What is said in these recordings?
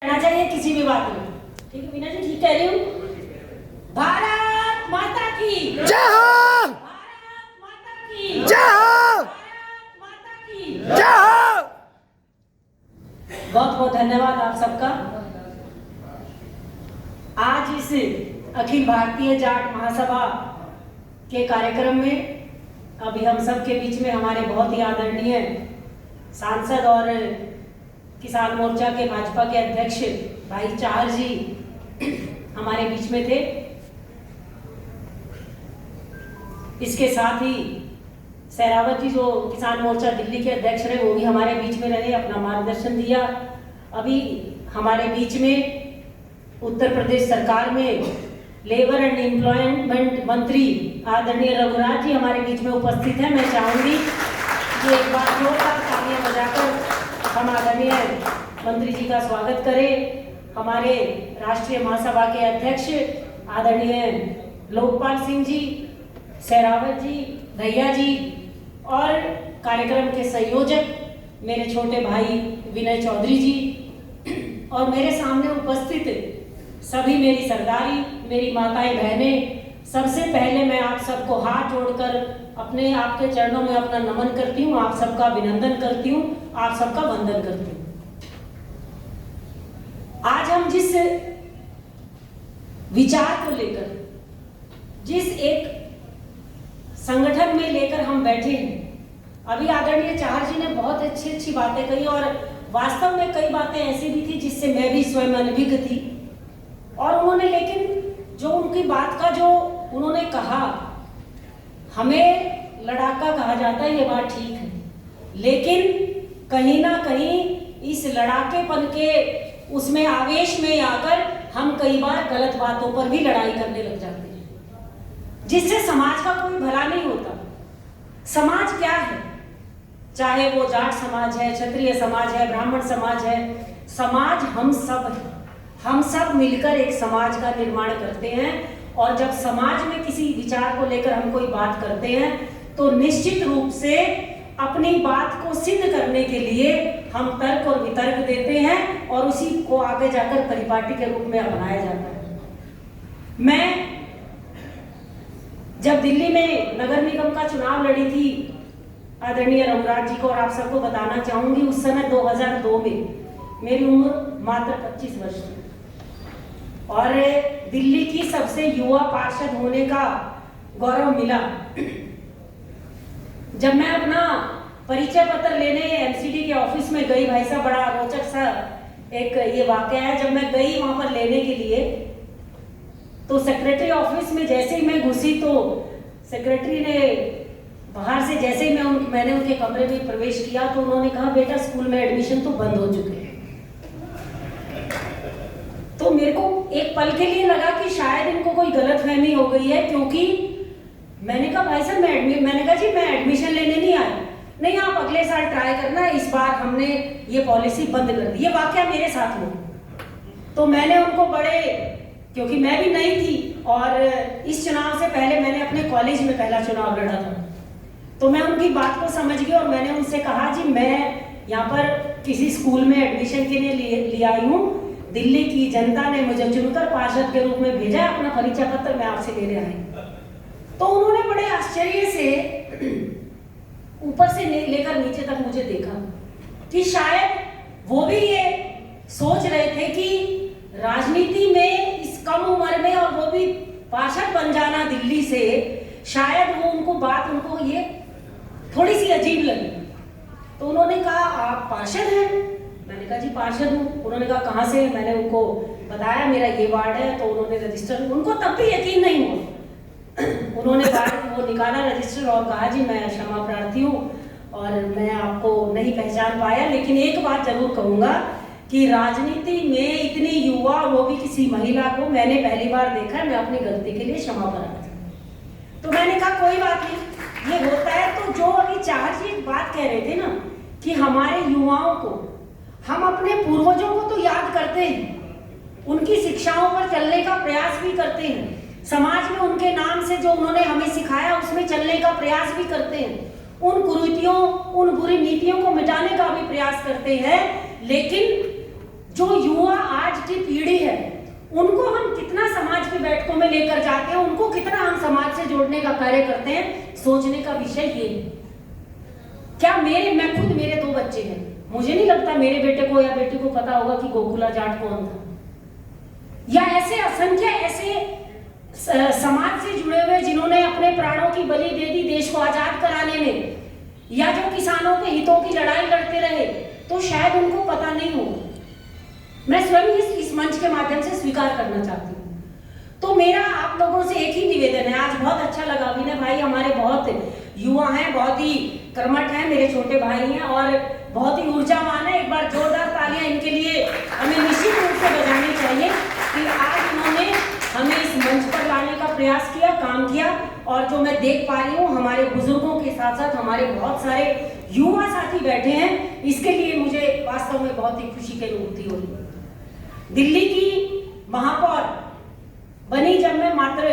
कहना चाहिए किसी भी बात में। ठीक है मीना जी, ठीक कह रही हूँ। भारत माता की जय हो, भारत माता की जय हो, भारत माता की जय हो। बहुत बहुत धन्यवाद आप सबका। आज इस अखिल भारतीय जाट महासभा के कार्यक्रम में अभी हम सब के बीच में हमारे बहुत ही आदरणीय सांसद और किसान मोर्चा के भाजपा के अध्यक्ष भाई चाहर जी हमारे बीच में थे। इसके साथ ही सहरावत जी जो किसान मोर्चा दिल्ली के अध्यक्ष रहे वो भी हमारे बीच में रहे, अपना मार्गदर्शन दिया। अभी हमारे बीच में उत्तर प्रदेश सरकार में लेबर एंड एम्प्लॉयमेंट मंत्री आदरणीय रघुराज जी हमारे बीच में उपस्थित हैं। मैं चाहूंगी कि एक बार जोरदार तालियां बजाकर हम आदरणीय मंत्री जी का स्वागत करें। हमारे राष्ट्रीय महासभा के अध्यक्ष आदरणीय लोकपाल सिंह जी, सहरावत जी, भैया जी और कार्यक्रम के संयोजक मेरे छोटे भाई विनय चौधरी जी और मेरे सामने उपस्थित सभी मेरी सरदारी, मेरी माताएं बहनें, सबसे पहले मैं आप सबको हाथ जोड़कर अपने आपके चरणों में अपना नमन करती हूँ, आप सबका अभिनंदन करती हूँ, आप सबका वंदन करती हूँ। आज हम जिस विचार को लेकर, जिस एक संगठन में लेकर हम बैठे हैं, अभी आदरणीय चाहर जी ने बहुत अच्छी अच्छी बातें कही और वास्तव में कई बातें ऐसी भी थी जिससे मैं भी स्वयं अनभिज्ञ थी। और उन्होंने लेकिन जो उनकी बात का जो उन्होंने कहा, हमें लड़ाका कहा जाता है, ये बात ठीक है, लेकिन कहीं ना कहीं इस लड़ाकेपन के उसमें आवेश में आकर हम कई बार गलत बातों पर भी लड़ाई करने लग जाते हैं, जिससे समाज का कोई भला नहीं होता। समाज क्या है, चाहे वो जाट समाज है, क्षत्रिय समाज है, ब्राह्मण समाज है, समाज हम सब है। हम सब मिलकर एक समाज का निर्माण करते हैं और जब समाज में किसी विचार को लेकर हम कोई बात करते हैं तो निश्चित रूप से अपनी बात को सिद्ध करने के लिए हम तर्क और वितर्क देते हैं और उसी को आगे जाकर परिपाटी के रूप में अपनाया जाता है। मैं जब दिल्ली में नगर निगम का चुनाव लड़ी थी आदरणीय रघुराज जी को, और आप सबको बताना चाहूंगी उस समय 2002 में मेरी उम्र मात्र 25 वर्ष थी और दिल्ली की सबसे युवा पार्षद होने का गौरव मिला। जब मैं अपना परिचय पत्र लेने एमसीडी के ऑफिस में गई, भाई साहब बड़ा रोचक सा एक ये वाकया है। जब मैं गई वहां पर लेने के लिए तो सेक्रेटरी ऑफिस में जैसे ही मैं घुसी तो सेक्रेटरी ने बाहर से जैसे ही मैंने उनके कमरे में प्रवेश किया तो उन्होंने कहा, बेटा स्कूल में एडमिशन तो बंद हो चुके हैं। तो मेरे को एक पल के लिए लगा कि शायद इनको कोई गलतफहमी हो गई है, क्योंकि मैंने कहा भाई साहब मैंने कहा जी मैं एडमिशन लेने नहीं आई। नहीं, आप अगले साल ट्राई करना, इस बार हमने ये पॉलिसी बंद कर दी। ये वाकया मेरे साथ हुआ। तो मैंने उनको बड़े, क्योंकि मैं भी नई थी और इस चुनाव से पहले मैंने अपने कॉलेज में पहला चुनाव लड़ा था, तो मैं उनकी बात को समझ गई और मैंने उनसे कहा जी मैं यहाँ पर किसी स्कूल में एडमिशन के लिए आई हूँ, दिल्ली की जनता ने मुझे चुनकर पार्षद के रूप में भेजा, अपना परिचय पत्र मैं आपसे लेने आई। तो उन्होंने बड़े आश्चर्य से ऊपर से लेकर नीचे तक मुझे देखा कि शायद वो भी ये सोच रहे थे कि राजनीति में इस कम उम्र में और वो भी पार्षद बन जाना दिल्ली से, शायद वो उनको ये थोड़ी सी अजीब लगी। तो उन्होंने कहा आप पार्षद हैं? मैंने कहा जी पार्षद हूँ। उन्होंने कहा कहाँ से? मैंने उनको बताया मेरा ये वार्ड है। तो उन्होंने रजिस्टर, उनको तब भी यकीन नहीं हुआ। उन्होंने वो निकाला रजिस्टर और कहा जी मैं क्षमा प्रार्थी हूँ और मैं आपको नहीं पहचान पाया, लेकिन एक बात जरूर कहूँगा कि राजनीति में इतनी युवा, वो भी किसी महिला को मैंने पहली बार देखा है, मैं अपनी गलती के लिए क्षमा प्रार्थी हूँ। तो मैंने कहा कोई बात नहीं, ये होता है। तो जो अभी चाहर जी एक बात कह रहे थे ना कि हमारे युवाओं को, हम अपने पूर्वजों को तो याद करते हैं, उनकी शिक्षाओं पर चलने का प्रयास भी करते हैं, समाज में उनके नाम से जो उन्होंने हमें सिखाया उसमें चलने का प्रयास भी करते हैं, उन कुरीतियों, उन बुरी नीतियों को मिटाने का भी प्रयास करते हैं। लेकिन जो युवा की पीढ़ी है उनको हम कितना समाज की बैठकों में लेकर जाते हैं, उनको कितना हम समाज से जोड़ने का कार्य करते हैं, सोचने का विषय ये है। क्या मैं खुद मेरे 2 बच्चे हैं, मुझे नहीं लगता मेरे बेटे को या बेटी को पता होगा कि गोकुला जाट कौन था, या ऐसे असंख्य ऐसे समाज से जुड़े हुए जिन्होंने अपने प्राणों की बलि दे दी देश को आजाद कराने में, या जो किसानों के हितों की लड़ाई लड़ते रहे, तो शायद उनको पता नहीं हो। मैं स्वयं इस मंच के माध्यम से स्वीकार करना चाहती हूँ। तो मेरा आप लोगों से एक ही निवेदन है, आज बहुत अच्छा लगा, विनय भाई हमारे बहुत युवा हैं, बहुत ही कर्मठ हैं, मेरे छोटे भाई हैं और बहुत ही ऊर्जावान है। एक बार जोरदार तालियां इनके लिए हमें निश्चित रूप से बजानी चाहिए कि आज इन्होंने हमें इस मंच पर लाने का प्रयास किया, काम किया। और जो मैं देख पा रही हूँ हमारे बुजुर्गों के साथ साथ हमारे बहुत सारे युवा साथी बैठे हैं, इसके लिए मुझे वास्तव में बहुत ही खुशी की अनुभूति हो रही है। दिल्ली की महापौर बनी जब मैं मात्र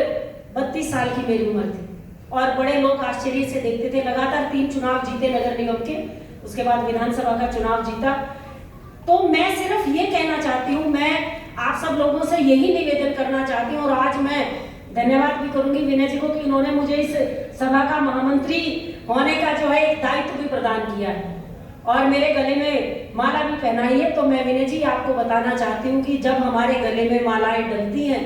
32 साल की मेरी उम्र थी और बड़े लोग आश्चर्य से देखते थे। लगातार 3 चुनाव जीते नगर निगम के, उसके बाद विधानसभा का चुनाव जीता। तो मैं सिर्फ ये कहना चाहती हूँ, मैं आप सब लोगों से यही निवेदन करना चाहती हूँ और आज मैं धन्यवाद भी करूंगी विनय जी को कि उन्होंने मुझे इस सभा का महामंत्री होने का जो है एक दायित्व भी प्रदान किया है और मेरे गले में माला भी पहनाई है। तो मैं विनय जी आपको बताना चाहती हूँ कि जब हमारे गले में मालाएं डलती हैं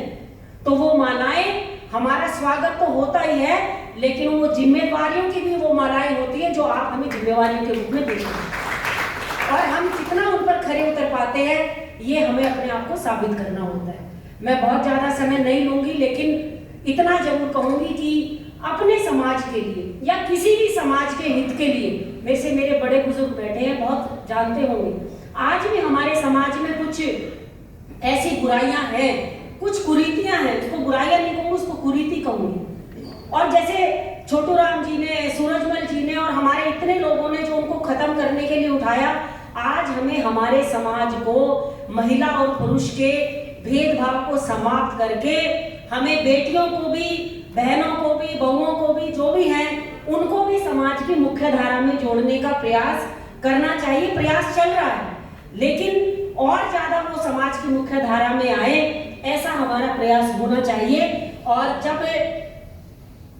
तो वो मालाएं, हमारा स्वागत तो होता ही है, लेकिन वो जिम्मेवारियों की भी वो मालाएं होती है जो आप हमें जिम्मेवारियों के रूप में देते हैं और हम कितना उन पर खरे उतर पाते हैं ये हमें अपने आप को साबित करना होता है। मैं बहुत ज्यादा समय नहीं लूंगी, लेकिन इतना जरूर कहूंगी कि अपने समाज के लिए या किसी भी समाज के हित के लिए, मेरे से मेरे बड़े बुजुर्ग बैठे हैं, बहुत जानते होंगे आज भी हमारे समाज में कुछ ऐसी बुराइयां हैं, कुछ कुरीतियां हैं, उसको बुराइयां नहीं कहूंगी, उसको कुरीति कहूंगी। और जैसे छोटू राम जी ने, सूरजमल जी ने और हमारे इतने लोगों ने जो उनको खत्म करने के लिए उठाया, आज हमें हमारे समाज को महिला और पुरुष के भेदभाव को समाप्त करके हमें बेटियों को भी, बहनों को भी, बहुओं को भी, जो भी हैं उनको भी समाज की मुख्य धारा में जोड़ने का प्रयास करना चाहिए। प्रयास चल रहा है, लेकिन और ज्यादा वो समाज की मुख्य धारा में आए, ऐसा हमारा प्रयास होना चाहिए। और जब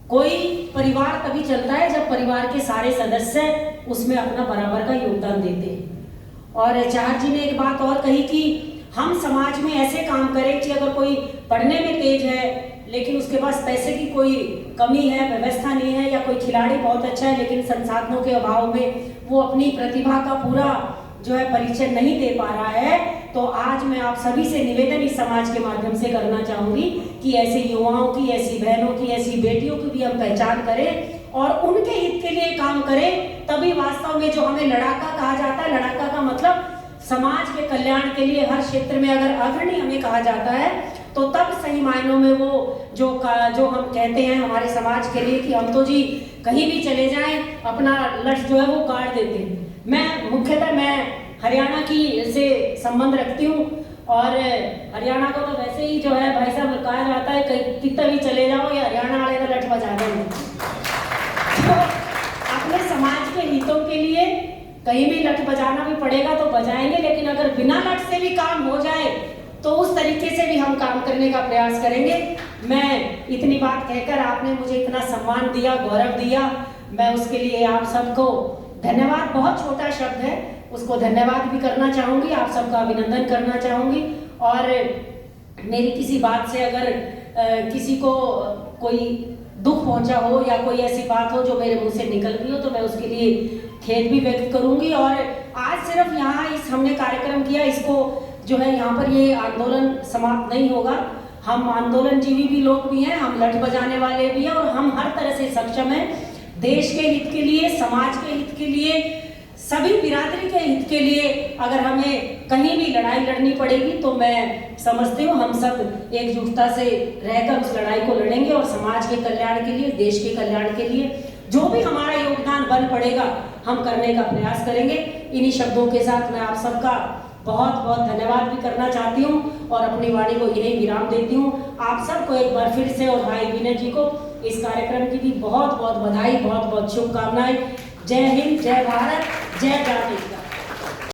कोई परिवार तभी चलता है जब परिवार के सारे सदस्य उसमें अपना बराबर का योगदान देते हैं। और चार जी ने एक बात और कही कि हम समाज में ऐसे काम करें कि अगर कोई पढ़ने में तेज है लेकिन उसके पास पैसे की कोई कमी है, व्यवस्था नहीं है, या कोई खिलाड़ी बहुत अच्छा है लेकिन संसाधनों के अभाव में वो अपनी प्रतिभा का पूरा जो है परिचय नहीं दे पा रहा है, तो आज मैं आप सभी से निवेदन इस समाज के माध्यम से करना चाहूंगी कि ऐसे युवाओं की, ऐसी बहनों की, ऐसी बेटियों की भी हम पहचान करें और उनके हित के लिए काम करें। तभी वास्तव में जो हमें लड़ाका कहा जाता है, लड़ाका का मतलब समाज के कल्याण के लिए हर क्षेत्र में अगर अग्रणी हमें कहा जाता है, तो तब सही मायनों में वो जो हम कहते हैं हमारे समाज के लिए कि हम तो जी कहीं भी चले जाएं अपना लक्ष्य जो है वो गाड़ देते हैं। मैं हरियाणा की से संबंध रखती हूँ और हरियाणा को तो वैसे ही जो है भाई साहब कहा जाता है कितना भी चले जाओ ये हरियाणा वाले का लठ बजा देंगे। तो अपने समाज के हितों के लिए कहीं भी लठ बजाना भी पड़ेगा तो बजाएंगे, लेकिन अगर बिना लठ से भी काम हो जाए तो उस तरीके से भी हम काम करने का प्रयास करेंगे। मैं इतनी बात कहकर, आपने मुझे इतना सम्मान दिया, गौरव दिया, मैं उसके लिए आप सबको धन्यवाद, बहुत छोटा शब्द है, उसको धन्यवाद भी करना चाहूंगी, आप सबका अभिनंदन करना चाहूंगी। और मेरी किसी बात से अगर किसी को कोई दुख पहुंचा हो या कोई ऐसी बात हो जो मेरे मुंह से निकल गई हो, तो मैं उसके लिए खेद भी व्यक्त करूंगी। और आज सिर्फ यहाँ हमने कार्यक्रम किया, इसको जो है यहाँ पर ये आंदोलन समाप्त नहीं होगा। हम आंदोलनजीवी भी लोग भी हैं, हम लठ बजाने वाले भी हैं और हम हर तरह से सक्षम हैं देश के हित के लिए, समाज के हित के लिए, सभी बिरादरी के हित के लिए। अगर हमें कहीं भी लड़ाई लड़नी पड़ेगी तो मैं समझती हूँ हम सब एकजुटता से रहकर उस लड़ाई को लड़ेंगे और समाज के कल्याण के लिए, देश के कल्याण के लिए जो भी हमारा योगदान बन पड़ेगा हम करने का प्रयास करेंगे। इन्हीं शब्दों के साथ मैं आप सबका बहुत बहुत धन्यवाद भी करना चाहती हूँ और अपनी वाणी को यही विराम देती हूँ। आप सबको एक बार फिर से और भाई विनय जी को इस कार्यक्रम की भी बहुत बहुत बधाई, बहुत बहुत शुभकामनाएं। जय हिंद, जय भारत, जय जाति।